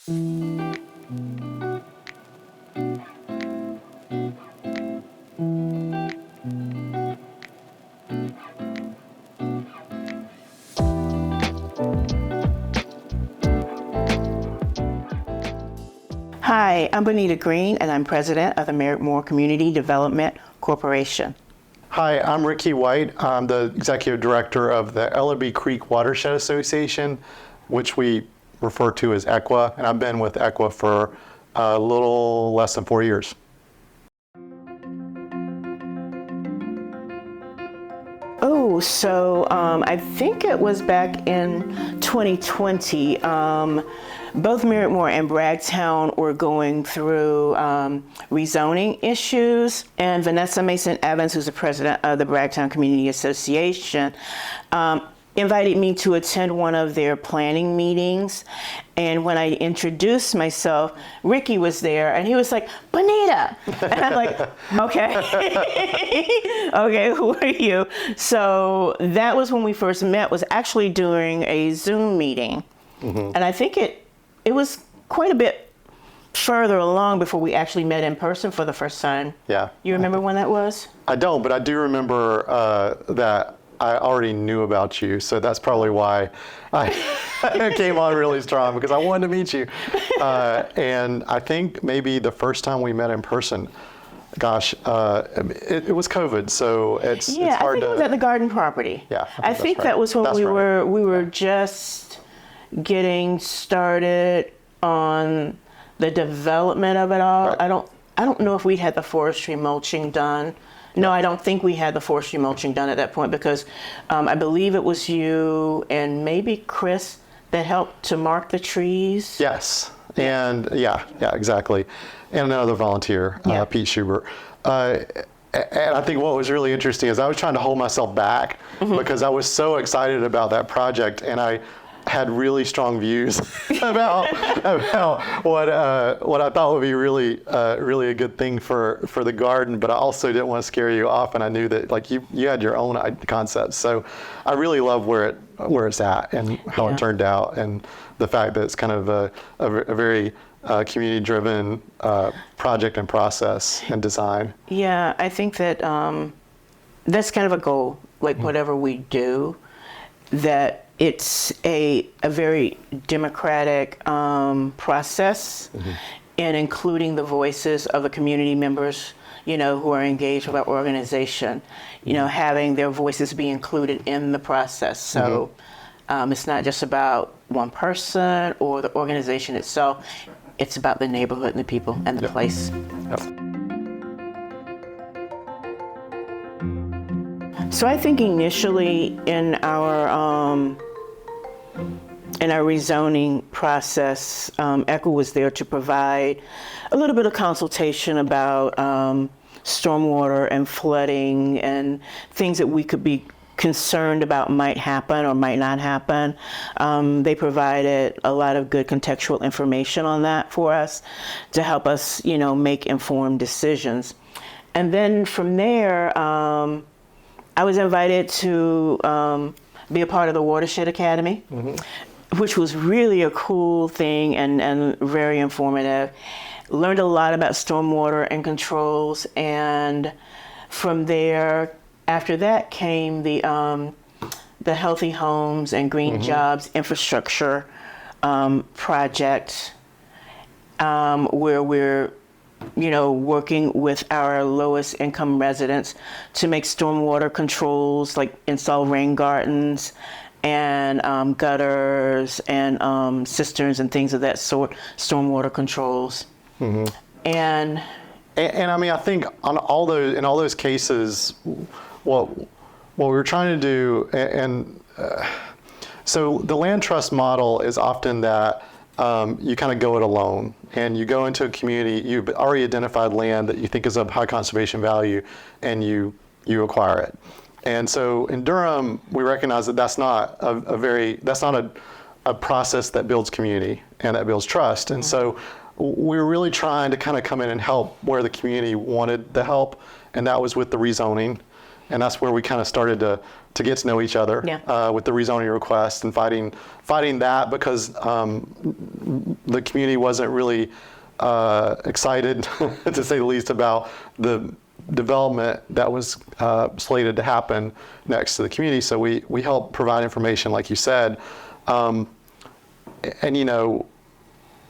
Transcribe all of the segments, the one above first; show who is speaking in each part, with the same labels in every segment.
Speaker 1: Hi, I'm Bonita Green, and I'm president of the Merrick-Moore Community Development Corporation.
Speaker 2: Hi, I'm Ricky White. I'm the executive director of the Ellerby Creek Watershed Association, which we refer to as ECWA, and I've been with ECWA for a little less than 4 years.
Speaker 1: Oh, so I think it was back in 2020. Both Merrick-Moore and Bragtown were going through rezoning issues, and Vanessa Mason Evans, who's the president of the Bragtown Community Association, invited me to attend one of their planning meetings. And when I introduced myself, Ricky was there, and he was like, "Bonita," and I'm like, "Okay, okay, who are you?" So that was when we first met. Was actually during a Zoom meeting, and I think it was quite a bit further along before we actually met in person for the first time.
Speaker 2: Yeah.
Speaker 1: You remember when that was?
Speaker 2: I don't, but I do remember that I already knew about you, so that's probably why I came on really strong, because I wanted to meet you. And I think maybe the first time we met in person, gosh, it was COVID, so it's hard to...
Speaker 1: Yeah, I think it was at the garden property.
Speaker 2: Yeah,
Speaker 1: I think that was when we were just getting started on the development of it all.
Speaker 2: Right.
Speaker 1: I don't know if we had the forestry mulching done. No, I don't think we had the forestry mulching done at that point, because I believe it was you and maybe Chris that helped to mark the trees.
Speaker 2: Yes, and yeah, exactly. And another volunteer, Pete Schubert. And I think what was really interesting is I was trying to hold myself back because I was so excited about that project, and I had really strong views about what I thought would be really a good thing for the garden, but I also didn't want to scare you off, and I knew that like you had your own concepts. So I really love where it's at and how it turned out, and the fact that it's kind of a very community-driven project and process and design.
Speaker 1: Yeah, I think that that's kind of a goal, like whatever we do, that it's a very democratic process, and including the voices of the community members, who are engaged with our organization, having their voices be included in the process. So it's not just about one person or the organization itself. It's about the neighborhood and the people and the place.
Speaker 2: Yep.
Speaker 1: So I think initially in our rezoning process, ECWA was there to provide a little bit of consultation about stormwater and flooding and things that we could be concerned about might happen or might not happen. They provided a lot of good contextual information on that for us to help us, make informed decisions. And then from there, I was invited to be a part of the Watershed Academy, which was really a cool thing and very informative. Learned a lot about stormwater and controls, and from there, after that came the Healthy Homes and Green Jobs Infrastructure project, where we're working with our lowest income residents to make stormwater controls, like install rain gardens and gutters and cisterns and things of that sort, stormwater controls. And I
Speaker 2: mean, I think in all those cases, what we were trying to do, so the land trust model is often that you kind of go it alone, and you go into a community, you've already identified land that you think is of high conservation value, and you acquire it. And so in Durham, we recognize that that's not a process that builds community and that builds trust. And so we were really trying to kind of come in and help where the community wanted the help, and that was with the rezoning. and that's where we kind of started to get to know each other with the rezoning request and fighting that because the community wasn't really excited, to say the least, about the development that was slated to happen next to the community. So we helped provide information, like you said, and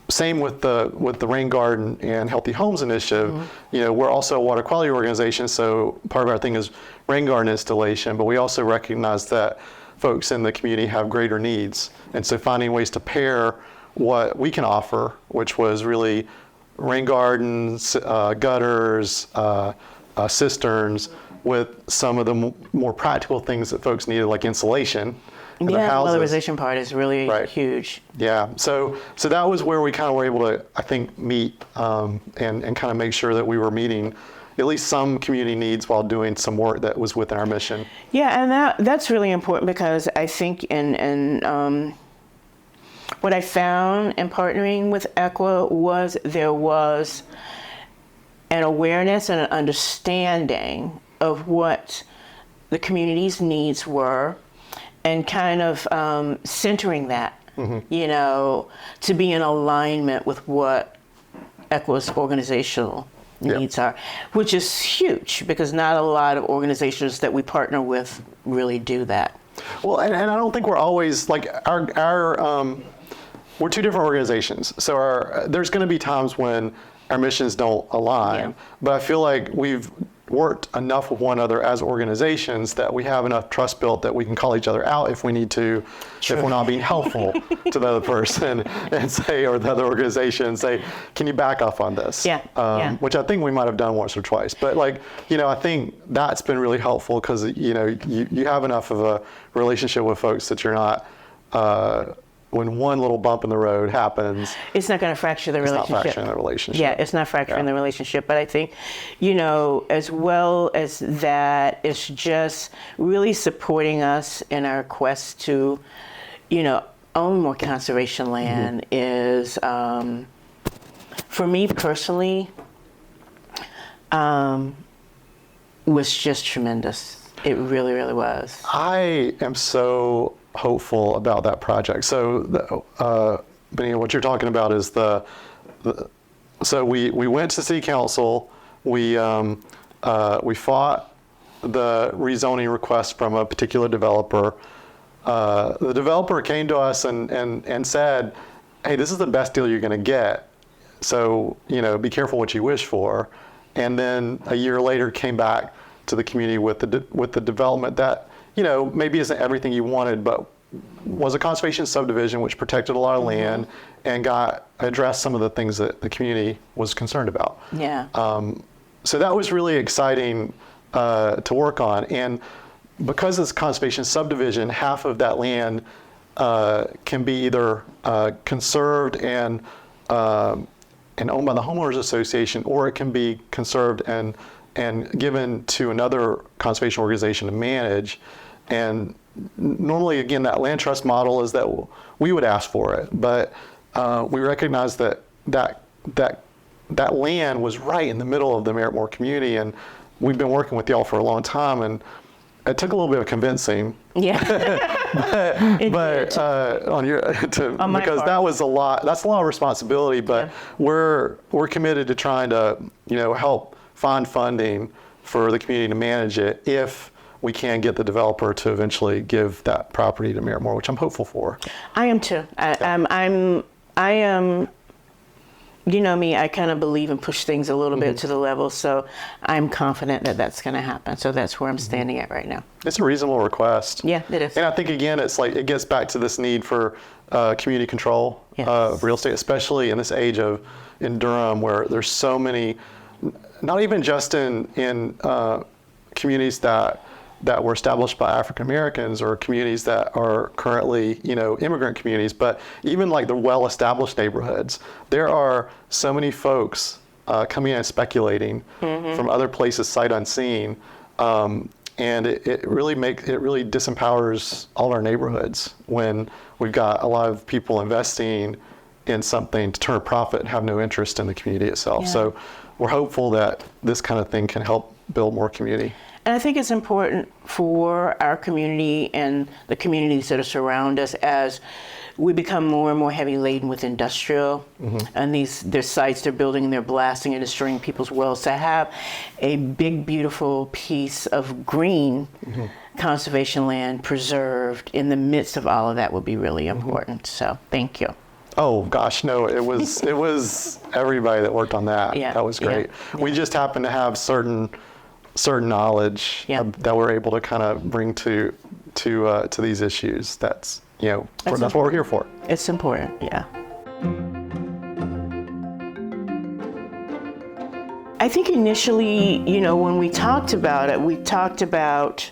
Speaker 2: same with the Rain Garden and Healthy Homes Initiative. We're also a water quality organization, so part of our thing is rain garden installation, but we also recognize that folks in the community have greater needs. And so finding ways to pair what we can offer, which was really rain gardens, gutters, cisterns, with some of the more practical things that folks needed, like insulation.
Speaker 1: The weatherization part is really huge.
Speaker 2: Yeah, so that was where we kind of were able to, I think, meet and kind of make sure that we were meeting at least some community needs while doing some work that was within our mission.
Speaker 1: Yeah, and that's really important because I think in what I found in partnering with ECWA was there was an awareness and an understanding of what the community's needs were, and kind of centering that, to be in alignment with what ECWA's organizational needs are, which is huge because not a lot of organizations that we partner with really do that.
Speaker 2: Well, and I don't think we're always, like, we're two different organizations. So there's going to be times when our missions don't align, but I feel like we've worked enough with one another as organizations that we have enough trust built that we can call each other out if we need to, if we're not being helpful to the other person and say, or the other organization, say, can you back off on this? Which I think we might have done once or twice. But I think that's been really helpful because, you have enough of a relationship with folks that you're not, when one little bump in the road happens,
Speaker 1: it's not going to fracture the relationship.
Speaker 2: It's not fracturing the relationship.
Speaker 1: Yeah, it's not fracturing the relationship. But I think, as well as that, it's just really supporting us in our quest to, own more conservation land is, for me personally, was just tremendous. It really, really was.
Speaker 2: I am so hopeful about that project. So, Benita, what you're talking about is so we went to City Council. We fought the rezoning request from a particular developer. The developer came to us and said, "Hey, this is the best deal you're going to get. So be careful what you wish for." And then a year later, came back to the community with the development that maybe isn't everything you wanted, but was a conservation subdivision which protected a lot of land and addressed some of the things that the community was concerned about.
Speaker 1: Yeah.
Speaker 2: So that was really exciting to work on. And because it's conservation subdivision, half of that land can be either conserved and owned by the homeowners association, or it can be conserved and given to another conservation organization to manage. And normally, again, that land trust model is that we would ask for it, but we recognize that land was right in the middle of the Merrick-Moore community, and we've been working with y'all for a long time, and it took a little bit of convincing.
Speaker 1: Yeah.
Speaker 2: but on your
Speaker 1: on my
Speaker 2: because
Speaker 1: part.
Speaker 2: that was a lot. That's a lot of responsibility, but we're committed to trying to help find funding for the community to manage it if we can get the developer to eventually give that property to Merrick-Moore, which I'm hopeful for.
Speaker 1: I am too. I am. You know me, I kind of believe and push things a little bit to the level, so I'm confident that that's going to happen. So that's where I'm standing at right now.
Speaker 2: It's a reasonable request.
Speaker 1: Yeah, it is.
Speaker 2: And I think, again, it's like it gets back to this need for community control of real estate, especially in this age in Durham, where there's so many, not even just in communities that were established by African Americans or communities that are currently, immigrant communities, but even like the well-established neighborhoods, there are so many folks coming in and speculating from other places sight unseen, and it really disempowers all our neighborhoods when we've got a lot of people investing in something to turn a profit and have no interest in the community itself.
Speaker 1: Yeah.
Speaker 2: So we're hopeful that this kind of thing can help build more community.
Speaker 1: And I think it's important for our community and the communities that surround us as we become more and more heavy laden with industrial, and their sites they're building, they're blasting and destroying people's wells. To have a big, beautiful piece of green conservation land preserved in the midst of all of that would be really important. So thank you.
Speaker 2: Oh gosh, no, it was everybody that worked on that.
Speaker 1: Yeah,
Speaker 2: That was great.
Speaker 1: yeah.
Speaker 2: We just happened to have certain knowledge that we're able to kind of bring to these issues. That's that's what we're here for.
Speaker 1: It's important, yeah. I think initially, when we talked about it, we talked about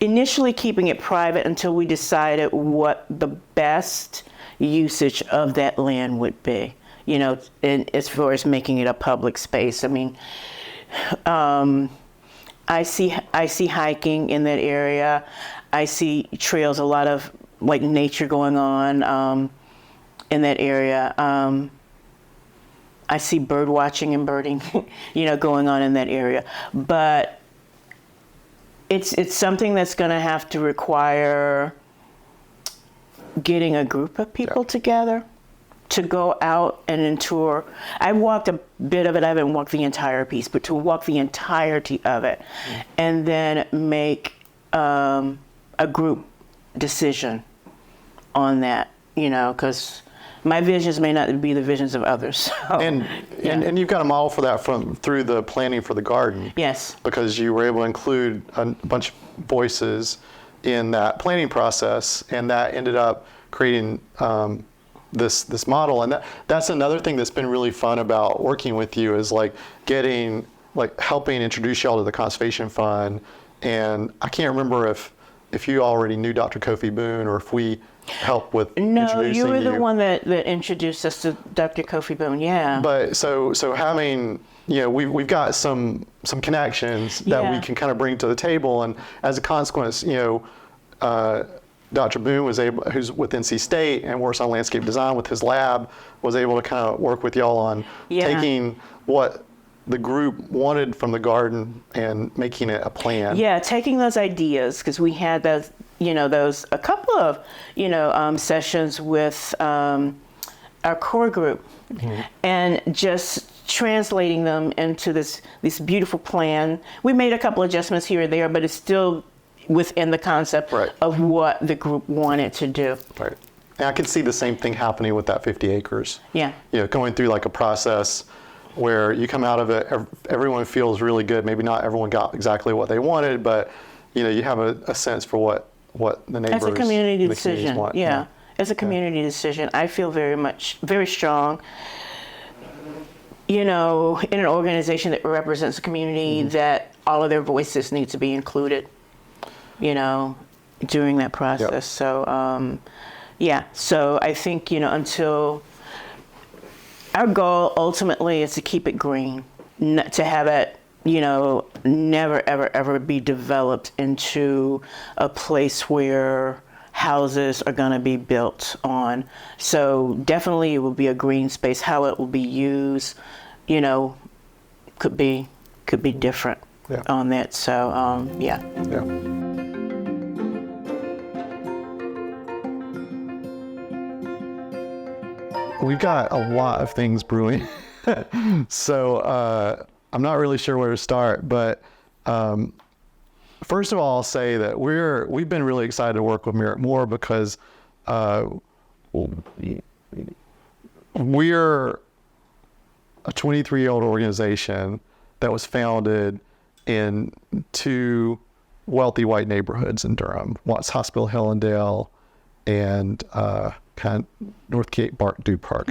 Speaker 1: initially keeping it private until we decided what the best usage of that land would be, and as far as making it a public space. I mean, I see hiking in that area. I see trails, a lot of like nature going on in that area. I see bird watching and birding, going on in that area. But it's something that's going to have to require getting a group of people together to go out and tour. I walked a bit of it. I haven't walked the entire piece, but to walk the entirety of it and then make a group decision on that, because my visions may not be the visions of others. So,
Speaker 2: and you've got a model for that through the planning for the garden.
Speaker 1: Yes.
Speaker 2: Because you were able to include a bunch of voices in that planning process, and that ended up creating this model. And that's another thing that's been really fun about working with you is helping introduce y'all to the Conservation Fund. And I can't remember if you already knew Dr. Kofi Boone or if we helped with introducing you.
Speaker 1: No, you were the one that introduced us to Dr. Kofi Boone, yeah.
Speaker 2: But so having, we've got some connections that we can kind of bring to the table. And as a consequence, Dr. Boone who's with NC State and works on landscape design with his lab, was able to kind of work with y'all on taking what the group wanted from the garden and making it a plan.
Speaker 1: Yeah, taking those ideas, because we had those, a couple of, sessions with our core group, and just translating them into this beautiful plan. We made a couple adjustments here or there, but it's still within the concept of what the group wanted to do.
Speaker 2: Right. And I could see the same thing happening with that 50 acres.
Speaker 1: Yeah.
Speaker 2: Going through like a process where you come out of it, everyone feels really good. Maybe not everyone got exactly what they wanted, but you have a sense for what the neighbors,
Speaker 1: as a community
Speaker 2: the
Speaker 1: decision,
Speaker 2: want.
Speaker 1: yeah. As a community decision, I feel very strong. In an organization that represents the community, that all of their voices need to be included, during that process.
Speaker 2: Yep.
Speaker 1: So, so I think, until our goal ultimately is to keep it green, to have it, never, ever, ever be developed into a place where houses are going to be built on. So definitely it will be a green space. How it will be used, could be different on that. So, yeah.
Speaker 2: We've got a lot of things brewing. So I'm not really sure where to start, but first of all, I'll say that we've been really excited to work with Merrick-Moore because we're a 23-year-old organization that was founded in two wealthy white neighborhoods in Durham, Watts Hospital, Hillendale, and kind of North Cape Duke Park.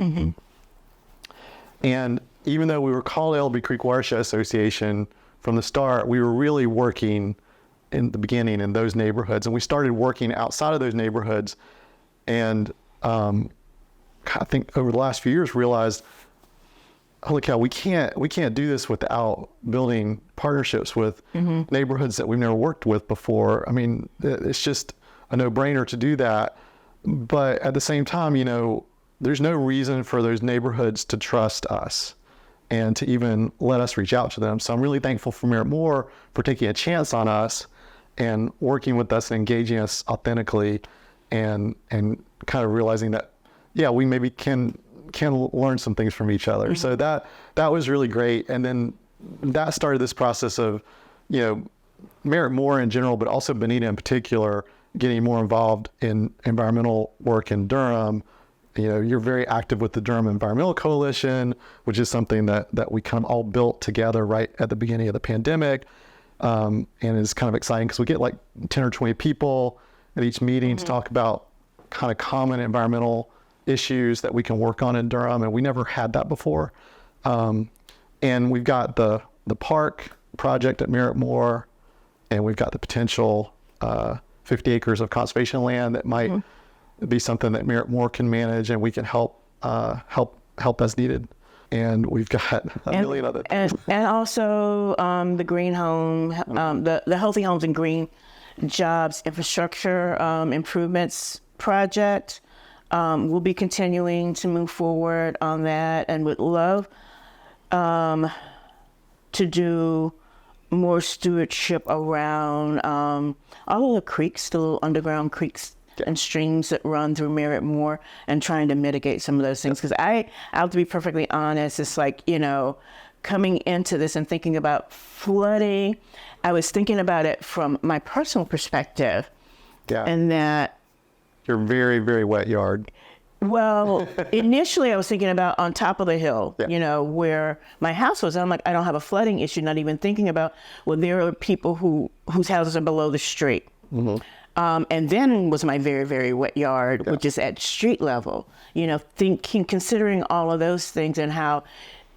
Speaker 2: And even though we were called Elby Creek Watershed Association from the start, we were really working in the beginning in those neighborhoods, and we started working outside of those neighborhoods. And I think over the last few years realized, holy cow, we can't do this without building partnerships with neighborhoods that we've never worked with before. I mean, it's just a no-brainer to do that. But at the same time, there's no reason for those neighborhoods to trust us. and to even let us reach out to them. So I'm really thankful for Merrick-Moore for taking a chance on us and working with us and engaging us authentically, and kind of realizing that, yeah, we maybe can learn some things from each other. So that was really great. And then that started this process of, Merrick-Moore in general, but also Benita in particular, getting more involved in environmental work in Durham. You're very active with the Durham Environmental Coalition, which is something that we kind of all built together right at the beginning of the pandemic. And it's kind of exciting because we get like 10 or 20 people at each meeting to talk about kind of common environmental issues that we can work on in Durham. And we never had that before. And we've got the park project at Merrick-Moore, and we've got the potential 50 acres of conservation land that might be something that Merrick-Moore can manage, and we can help as needed. And we've got a million other things.
Speaker 1: And also the green home, the Healthy Homes and Green Jobs Infrastructure Improvements Project. We'll be continuing to move forward on that, and would love to do more stewardship around all of the creeks, the little underground creeks and streams that run through Merrick-Moore, and trying to mitigate some of those things. Because I have to be perfectly honest, it's like, coming into this and thinking about flooding, I was thinking about it from my personal perspective.
Speaker 2: Yeah.
Speaker 1: And that...
Speaker 2: You're very, very wet yard.
Speaker 1: Well, initially I was thinking about on top of the hill, where my house was. I'm like, I don't have a flooding issue, not even thinking about, well, there are people whose houses are below the street. And then was my very, very wet yard, which is at street level. Considering all of those things and how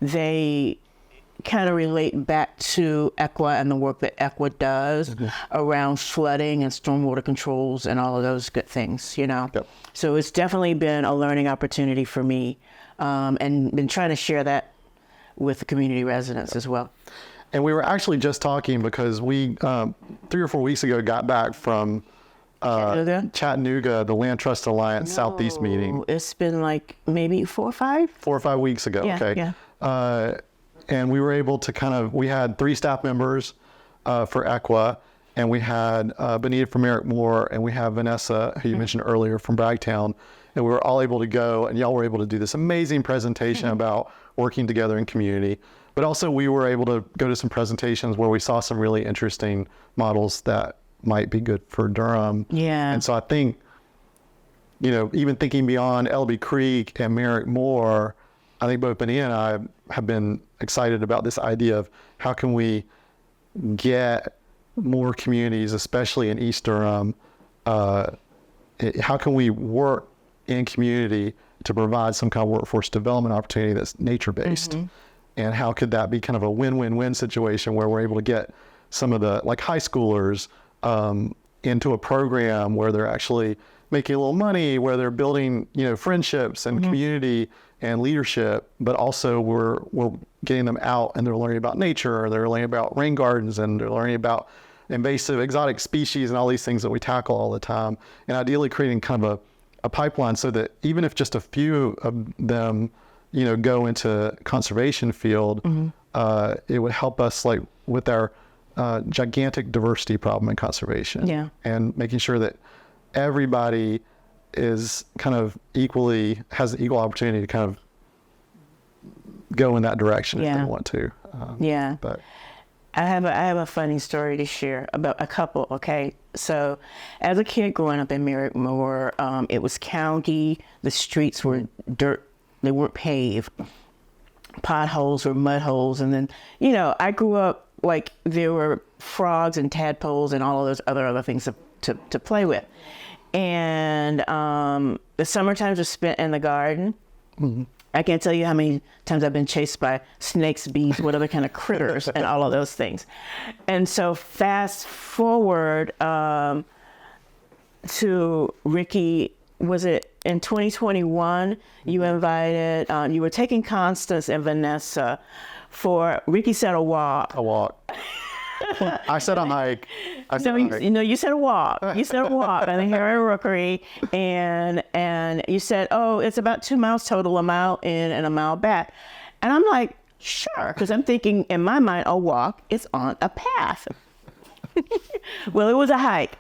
Speaker 1: they kind of relate back to ECWA and the work that ECWA does around flooding and stormwater controls and all of those good things, So it's definitely been a learning opportunity for me, and been trying to share that with the community residents as well.
Speaker 2: And we were actually just talking because we, 3 or 4 weeks ago, got back from Chattanooga, the Land Trust Alliance Southeast meeting.
Speaker 1: It's been like maybe 4 or 5?
Speaker 2: 4 or 5 weeks ago, okay.
Speaker 1: Yeah.
Speaker 2: And we were able to we had 3 staff members for ECWA, and we had Benita from Merrick-Moore, and we have Vanessa, who you mentioned earlier, from Bragtown. And we were all able to go, and y'all were able to do this amazing presentation about working together in community. But also we were able to go to some presentations where we saw some really interesting models that might be good for Durham.
Speaker 1: Yeah.
Speaker 2: And so I think, even thinking beyond Elby Creek and Merrick-Moore, I think both Benita and I have been excited about this idea of how can we get more communities, especially in East Durham, how can we work in community to provide some kind of workforce development opportunity that's nature-based? And how could that be kind of a win-win-win situation where we're able to get some of the high schoolers into a program where they're actually making a little money, where they're building, friendships and community and leadership, but also we're getting them out and they're learning about nature, or they're learning about rain gardens, and they're learning about invasive exotic species and all these things that we tackle all the time. And ideally creating kind of a pipeline so that even if just a few of them, go into conservation field, it would help us with our gigantic diversity problem in conservation.
Speaker 1: Yeah.
Speaker 2: And making sure that everybody is kind of has an equal opportunity to kind of go in that direction if they want to. But
Speaker 1: I have a funny story to share about a couple. Okay, so as a kid growing up in Merrick-Moore, it was county. The streets were dirt; they weren't paved. Potholes or mud holes, and then I grew up there were frogs and tadpoles and all of those other things to play with. And the summer times were spent in the garden. I can't tell you how many times I've been chased by snakes, bees, what other kind of critters, and all of those things. And so fast forward to Ricky, was it in 2021, you invited, you were taking Constance and Vanessa for, Ricky said a walk.
Speaker 2: A walk. I said a hike.
Speaker 1: You said a walk. You said a walk. I think here in Rookery, and you said, oh, it's about 2 miles total, a mile in and a mile back. And I'm like, Sure, because I'm thinking in my mind, a walk is on a path. Well, it was a hike.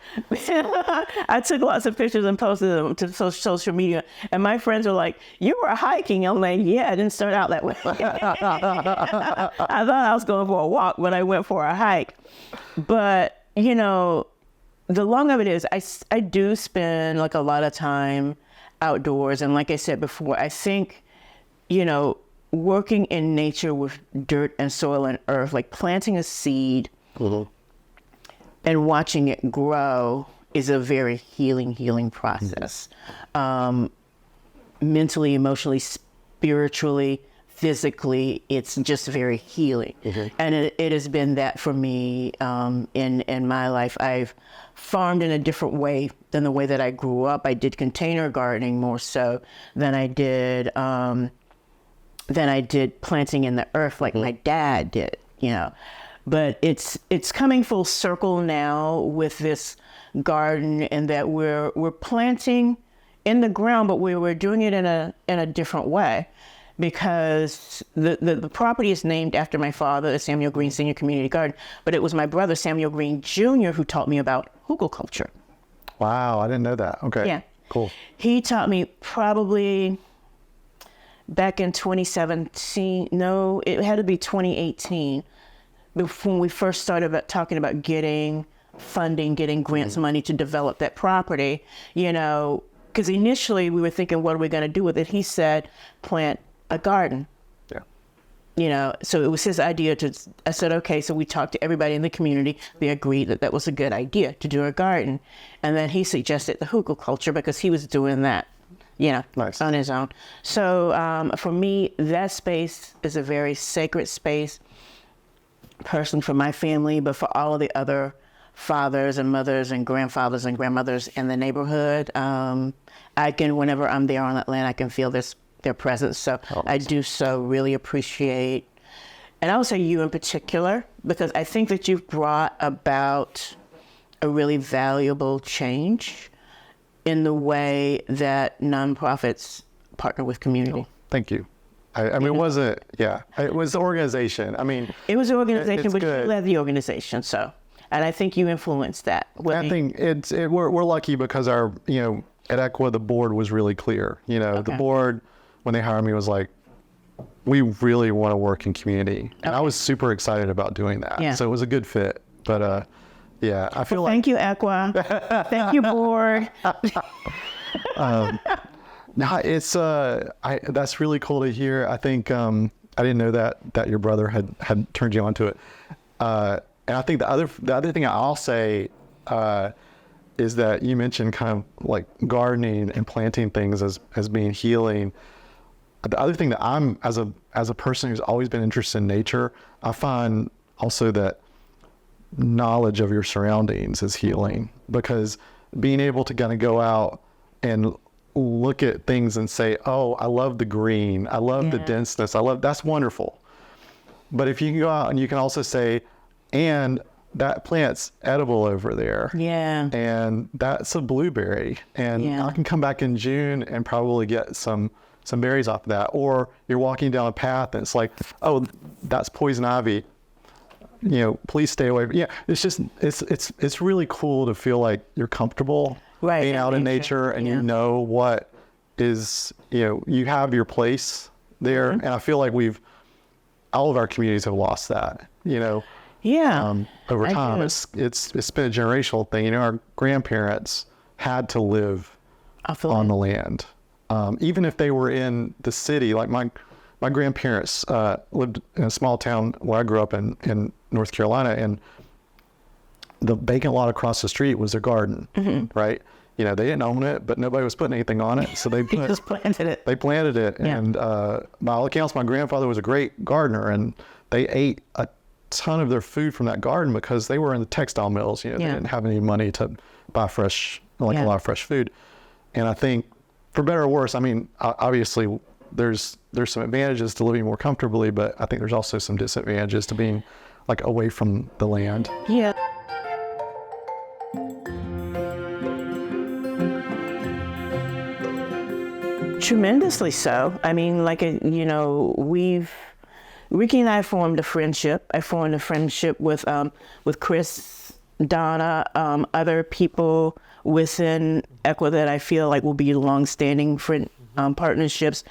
Speaker 1: I took lots of pictures and posted them to social media, and my friends were like, "You were hiking?" I'm like, "Yeah, I didn't start out that way." I thought I was going for a walk, but I went for a hike. But you know, the long of it is, I do spend like a lot of time outdoors, and like I said before, I think, you know, working in nature with dirt and soil and earth, like planting a seed.
Speaker 2: Mm-hmm.
Speaker 1: And watching it grow is a very healing process. Mentally, emotionally, spiritually, physically, it's just very healing. Mm-hmm. And it has been that for me in my life. I've farmed in a different way than the way that I grew up. I did container gardening more so than I did planting in the earth like my dad did, you know. But it's coming full circle now with this garden, and that we're planting in the ground, but we're doing it in a different way, because the property is named after my father, the Samuel Green Senior Community Garden, but it was my brother Samuel Green Jr. who taught me about hugelkultur.
Speaker 2: Wow, I didn't know that. Okay.
Speaker 1: Yeah.
Speaker 2: Cool.
Speaker 1: He taught me probably back in 2017. No, it had to be 2018. When we first started talking about getting funding, getting grants money to develop that property, you know, because initially we were thinking, what are we going to do with it? He said, plant a garden.
Speaker 2: Yeah.
Speaker 1: You know, so it was his idea I said, okay, so we talked to everybody in the community. They agreed that was a good idea to do a garden. And then he suggested the hugelkultur because he was doing that, you know,
Speaker 2: nice.
Speaker 1: On his own. So for me, that space is a very sacred space. Person for my family, but for all of the other fathers and mothers and grandfathers and grandmothers in the neighborhood, I can, whenever I'm there on that land, I can feel their presence. So I do so really appreciate, and I would say you in particular, because I think that you've brought about a really valuable change in the way that nonprofits partner with community.
Speaker 2: Thank you. I mean, it wasn't, it was the organization. I mean,
Speaker 1: it was an organization, but
Speaker 2: good.
Speaker 1: You led the organization, so, and I think you influenced that.
Speaker 2: I think we're lucky because our, you know, at ECWA, the board was really clear. You know, the board, when they hired me, was like, we really want to work in community. And I was super excited about doing that. Yeah. So it was a good fit. But I feel like.
Speaker 1: Thank you, ECWA. Thank you, board.
Speaker 2: No, it's that's really cool to hear. I think I didn't know that your brother had turned you onto it. And I think the other thing I'll say is that you mentioned kind of like gardening and planting things as being healing. The other thing that I'm as a person who's always been interested in nature, I find also that knowledge of your surroundings is healing, because being able to kind of go out and look at things and say, oh, I love the green, I love the denseness, that's wonderful. But if you can go out and you can also say, and that plant's edible over there. Yeah. And that's a blueberry. And I can come back in June and probably get some berries off of that. Or you're walking down a path and it's like, oh, that's poison ivy. You know, please stay away. Yeah. It's just, it's really cool to feel like you're comfortable being out in nature and you know what is, you know, you have your place there. And I feel like all of our communities have lost that, you know. Over time, it's been a generational thing. You know, our grandparents had to live on the land, even if they were in the city. Like my grandparents lived in a small town where I grew up in North Carolina, and the vacant lot across the street was their garden, right? You know, they didn't own it, but nobody was putting anything on it, so they
Speaker 1: just planted it.
Speaker 2: They planted it, and by all accounts, my grandfather was a great gardener, and they ate a ton of their food from that garden because they were in the textile mills. You know, they didn't have any money to buy a lot of fresh food. And I think, for better or worse, I mean, obviously there's some advantages to living more comfortably, but I think there's also some disadvantages to being like away from the land.
Speaker 1: Yeah. Tremendously so. I mean, like, you know, we've Ricky and I formed a friendship. I formed a friendship with Chris, Donna, other people within ECWA that I feel like will be longstanding friend partnerships.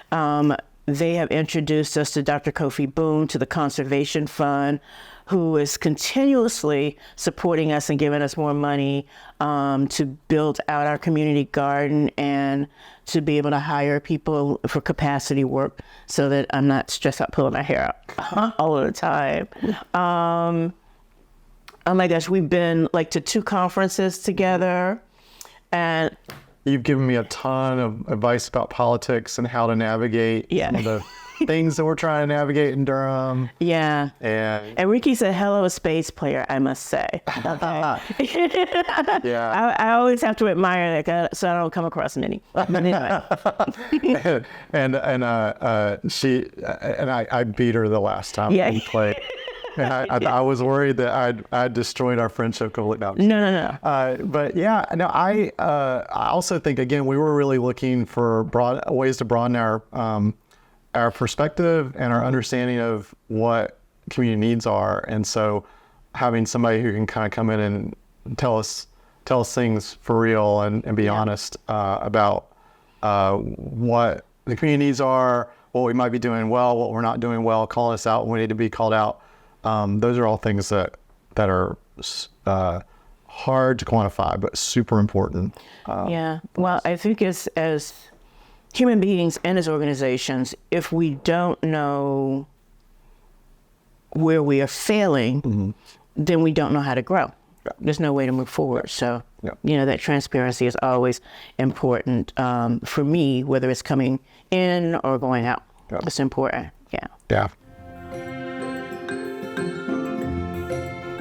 Speaker 1: They have introduced us to Dr. Kofi Boone, to the Conservation Fund, who is continuously supporting us and giving us more money to build out our community garden and to be able to hire people for capacity work so that I'm not stressed out pulling my hair out all the time. Oh my gosh, we've been like to 2 conferences together, and
Speaker 2: You've given me a ton of advice about politics and how to navigate some of the things that we're trying to navigate in Durham.
Speaker 1: yeah.
Speaker 2: And
Speaker 1: Ricky's a hell of a spades player, I must say. Okay.
Speaker 2: yeah.
Speaker 1: I always have to admire that so I don't come across many. But anyway.
Speaker 2: I beat her the last time we played. And I was worried that I'd destroyed our friendship completely.
Speaker 1: No.
Speaker 2: But yeah, no, I also think, again, we were really looking for ways to broaden our perspective and our understanding of what community needs are. And so having somebody who can kind of come in and tell us things for real and be honest about what the community needs are, what we might be doing well, what we're not doing well, calling us out when we need to be called out. Those are all things that are hard to quantify, but super important.
Speaker 1: Yeah. Well, I think as human beings and as organizations, if we don't know where we are failing, then we don't know how to grow. Yeah. There's no way to move forward. So, that transparency is always important for me, whether it's coming in or going out. Yeah. It's important. Yeah.
Speaker 2: Yeah.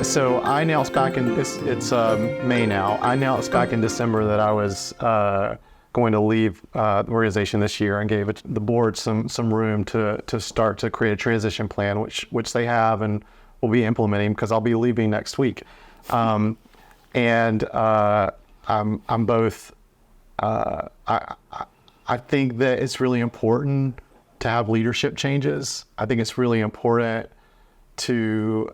Speaker 2: So I announced back in, it's May now, I announced back in December that I was going to leave the organization this year, and gave the board some room to start to create a transition plan, which they have and will be implementing, because I'll be leaving next week. I'm both, I think that it's really important to have leadership changes. I think it's really important to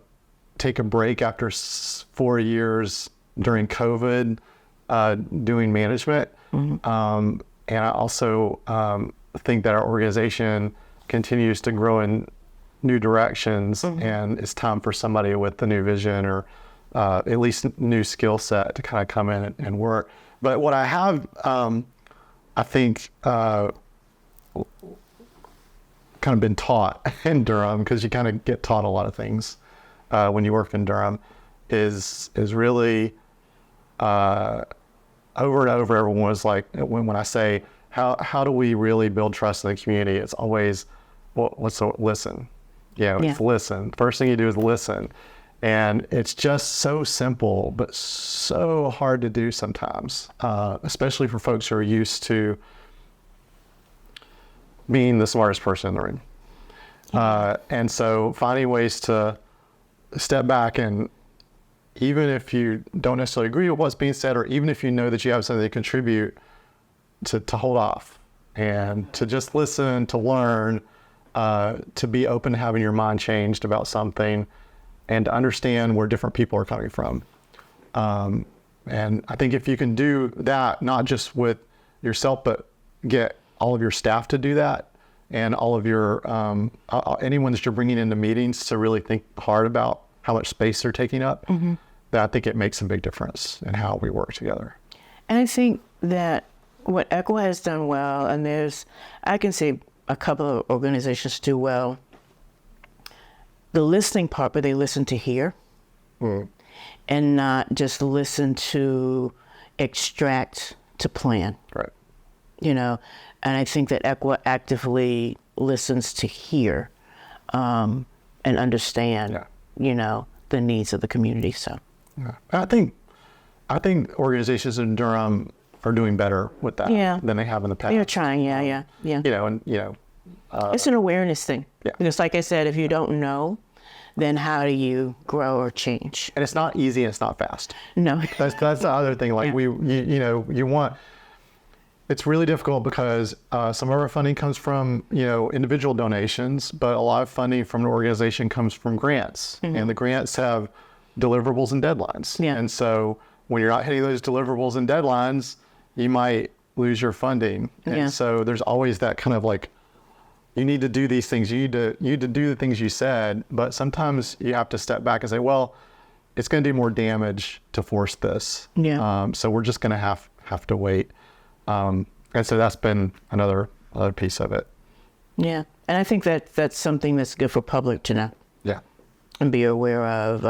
Speaker 2: take a break after 4 years during COVID doing management. And I also think that our organization continues to grow in new directions, and it's time for somebody with a new vision or at least new skill set to kind of come in and work. But what I have, I think, kind of been taught in Durham, because you kind of get taught a lot of things when you work in Durham, is really over and over. Everyone was like, when I say how do we really build trust in the community, it's always, well, let's listen. It's listen. First thing you do is listen, and it's just so simple but so hard to do sometimes, especially for folks who are used to being the smartest person in the room. And so finding ways to step back, and even if you don't necessarily agree with what's being said, or even if you know that you have something to contribute, to hold off and to just listen, to learn, to be open to having your mind changed about something, and to understand where different people are coming from. And I think if you can do that, not just with yourself, but get all of your staff to do that, and all of your, anyone that you're bringing into meetings to really think hard about how much space they're taking up, that I think it makes a big difference in how we work together.
Speaker 1: And I think that what ECWA has done well, and I can say a couple of organizations do well, the listening part, but they listen to hear and not just listen to extract to plan.
Speaker 2: Right.
Speaker 1: And I think that ECWA actively listens to hear and understand, the needs of the community. So,
Speaker 2: I think organizations in Durham are doing better with that than they have in the past.
Speaker 1: They're trying, yeah. It's an awareness thing.
Speaker 2: Yeah.
Speaker 1: Because, like I said, if you don't know, then how do you grow or change?
Speaker 2: And it's not easy, and it's not fast.
Speaker 1: No.
Speaker 2: That's the other thing. Like you want. It's really difficult because some of our funding comes from, individual donations, but a lot of funding from an organization comes from grants, and the grants have deliverables and deadlines.
Speaker 1: Yeah.
Speaker 2: And so when you're not hitting those deliverables and deadlines, you might lose your funding. And
Speaker 1: Yeah.
Speaker 2: so there's always that kind of like, you need to do these things. You need to do the things you said, but sometimes you have to step back and say, well, it's going to do more damage to force this.
Speaker 1: Yeah.
Speaker 2: So we're just going to have to wait. And so that's been another piece of it.
Speaker 1: Yeah. And I think that's something that's good for public to know
Speaker 2: Yeah.
Speaker 1: and be aware of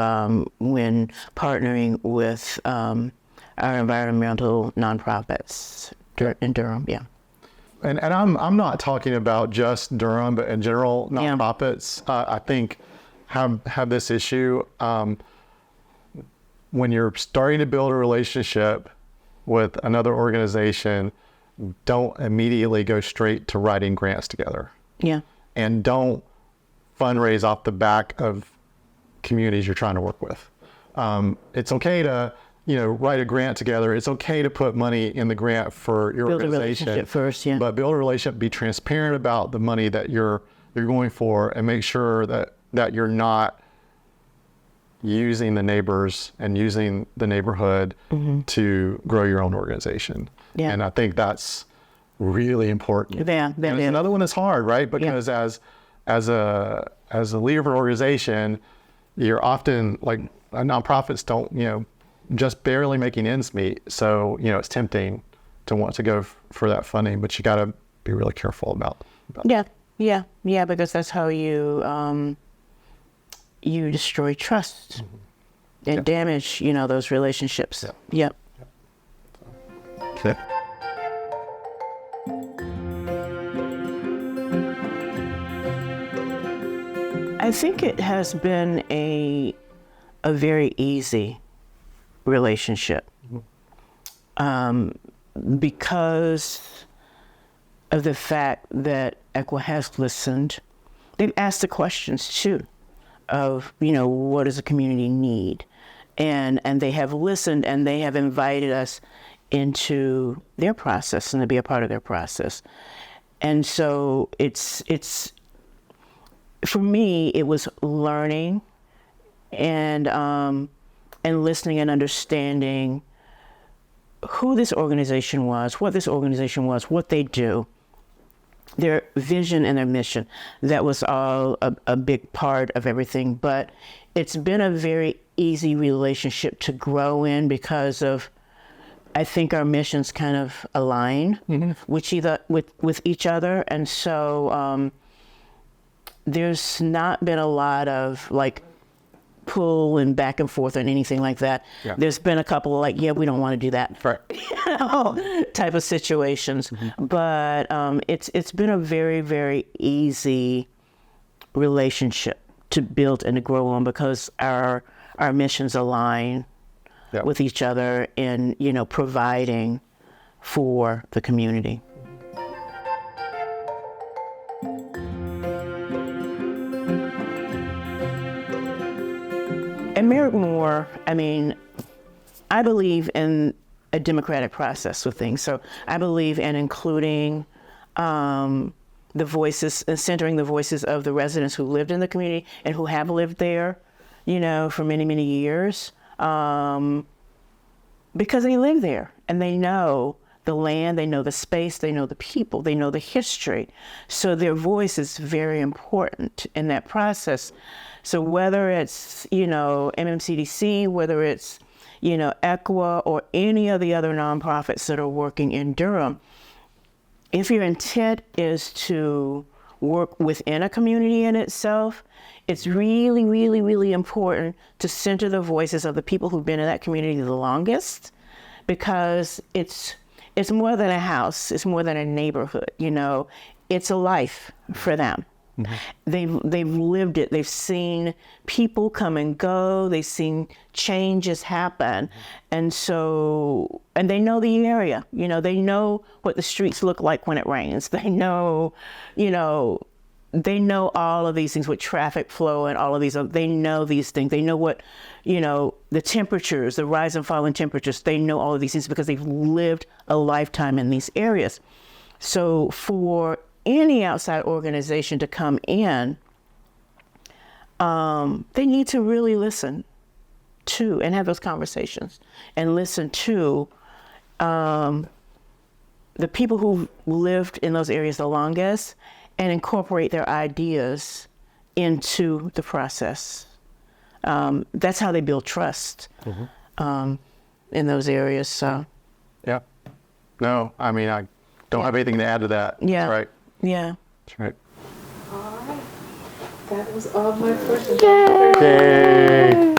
Speaker 1: when partnering with our environmental nonprofits in Durham. Yeah.
Speaker 2: And I'm not talking about just Durham, but in general, nonprofits, I think have this issue. When you're starting to build a relationship with another organization, don't immediately go straight to writing grants together.
Speaker 1: Yeah.
Speaker 2: And don't fundraise off the back of communities you're trying to work with. It's okay to, write a grant together. It's okay to put money in the grant for your
Speaker 1: Build a
Speaker 2: organization
Speaker 1: relationship first, yeah.
Speaker 2: But build a relationship, be transparent about the money that you're going for, and make sure that you're not using the neighbors and using the neighborhood to grow your own organization.
Speaker 1: Yeah.
Speaker 2: And I think that's really important.
Speaker 1: Yeah, that
Speaker 2: and
Speaker 1: is.
Speaker 2: another one that's hard, right? Because as a leader of an organization, you're often like, nonprofits don't, just barely making ends meet. So, it's tempting to want to go for that funding, but you got to be really careful about
Speaker 1: Yeah. Because that's how you destroy trust and damage, those relationships.
Speaker 2: Yeah.
Speaker 1: Yep.
Speaker 2: Okay.
Speaker 1: I think it has been a very easy relationship because of the fact that ECWA has listened. They've asked the questions too of, what does the community need? And they have listened, and they have invited us into their process and to be a part of their process. And so it's for me, it was learning and listening and understanding who this organization was, what they do, their vision and their mission. That was all a big part of everything. But it's been a very easy relationship to grow in because of, I think our missions kind of align with each other. And so there's not been a lot of like pull and back and forth and anything like that.
Speaker 2: Yeah.
Speaker 1: There's been a couple of like, we don't want to do that.
Speaker 2: Right.
Speaker 1: Type of situations. But it's been a very, very easy relationship to build and to grow on because our missions align with each other in, providing for the community. At Merrick-Moore, I believe in a democratic process with things. So I believe in including the voices and centering the voices of the residents who lived in the community and who have lived there, for many, many years, because they live there and they know the land, they know the space, they know the people, they know the history. So their voice is very important in that process. So whether it's, MMCDC, whether it's, ECWA or any of the other nonprofits that are working in Durham, if your intent is to work within a community in itself, it's really, really, really important to center the voices of the people who've been in that community the longest, because it's more than a house, it's more than a neighborhood, it's a life for them. They've lived it. They've seen people come and go. They've seen changes happen. And they know the area. They know what the streets look like when it rains. They know, they know all of these things with traffic flow and all of these. They know these things. They know what, the temperatures, the rise and fall in temperatures. They know all of these things because they've lived a lifetime in these areas. So for any outside organization to come in, they need to really listen to and have those conversations and listen to the people who lived in those areas the longest and incorporate their ideas into the process. That's how they build trust in those areas. So.
Speaker 2: Yeah. No, I mean, I don't have anything to add to that.
Speaker 1: Yeah.
Speaker 2: That's right.
Speaker 1: Yeah.
Speaker 2: That's right.
Speaker 3: All right. That was all my questions.
Speaker 2: Yay!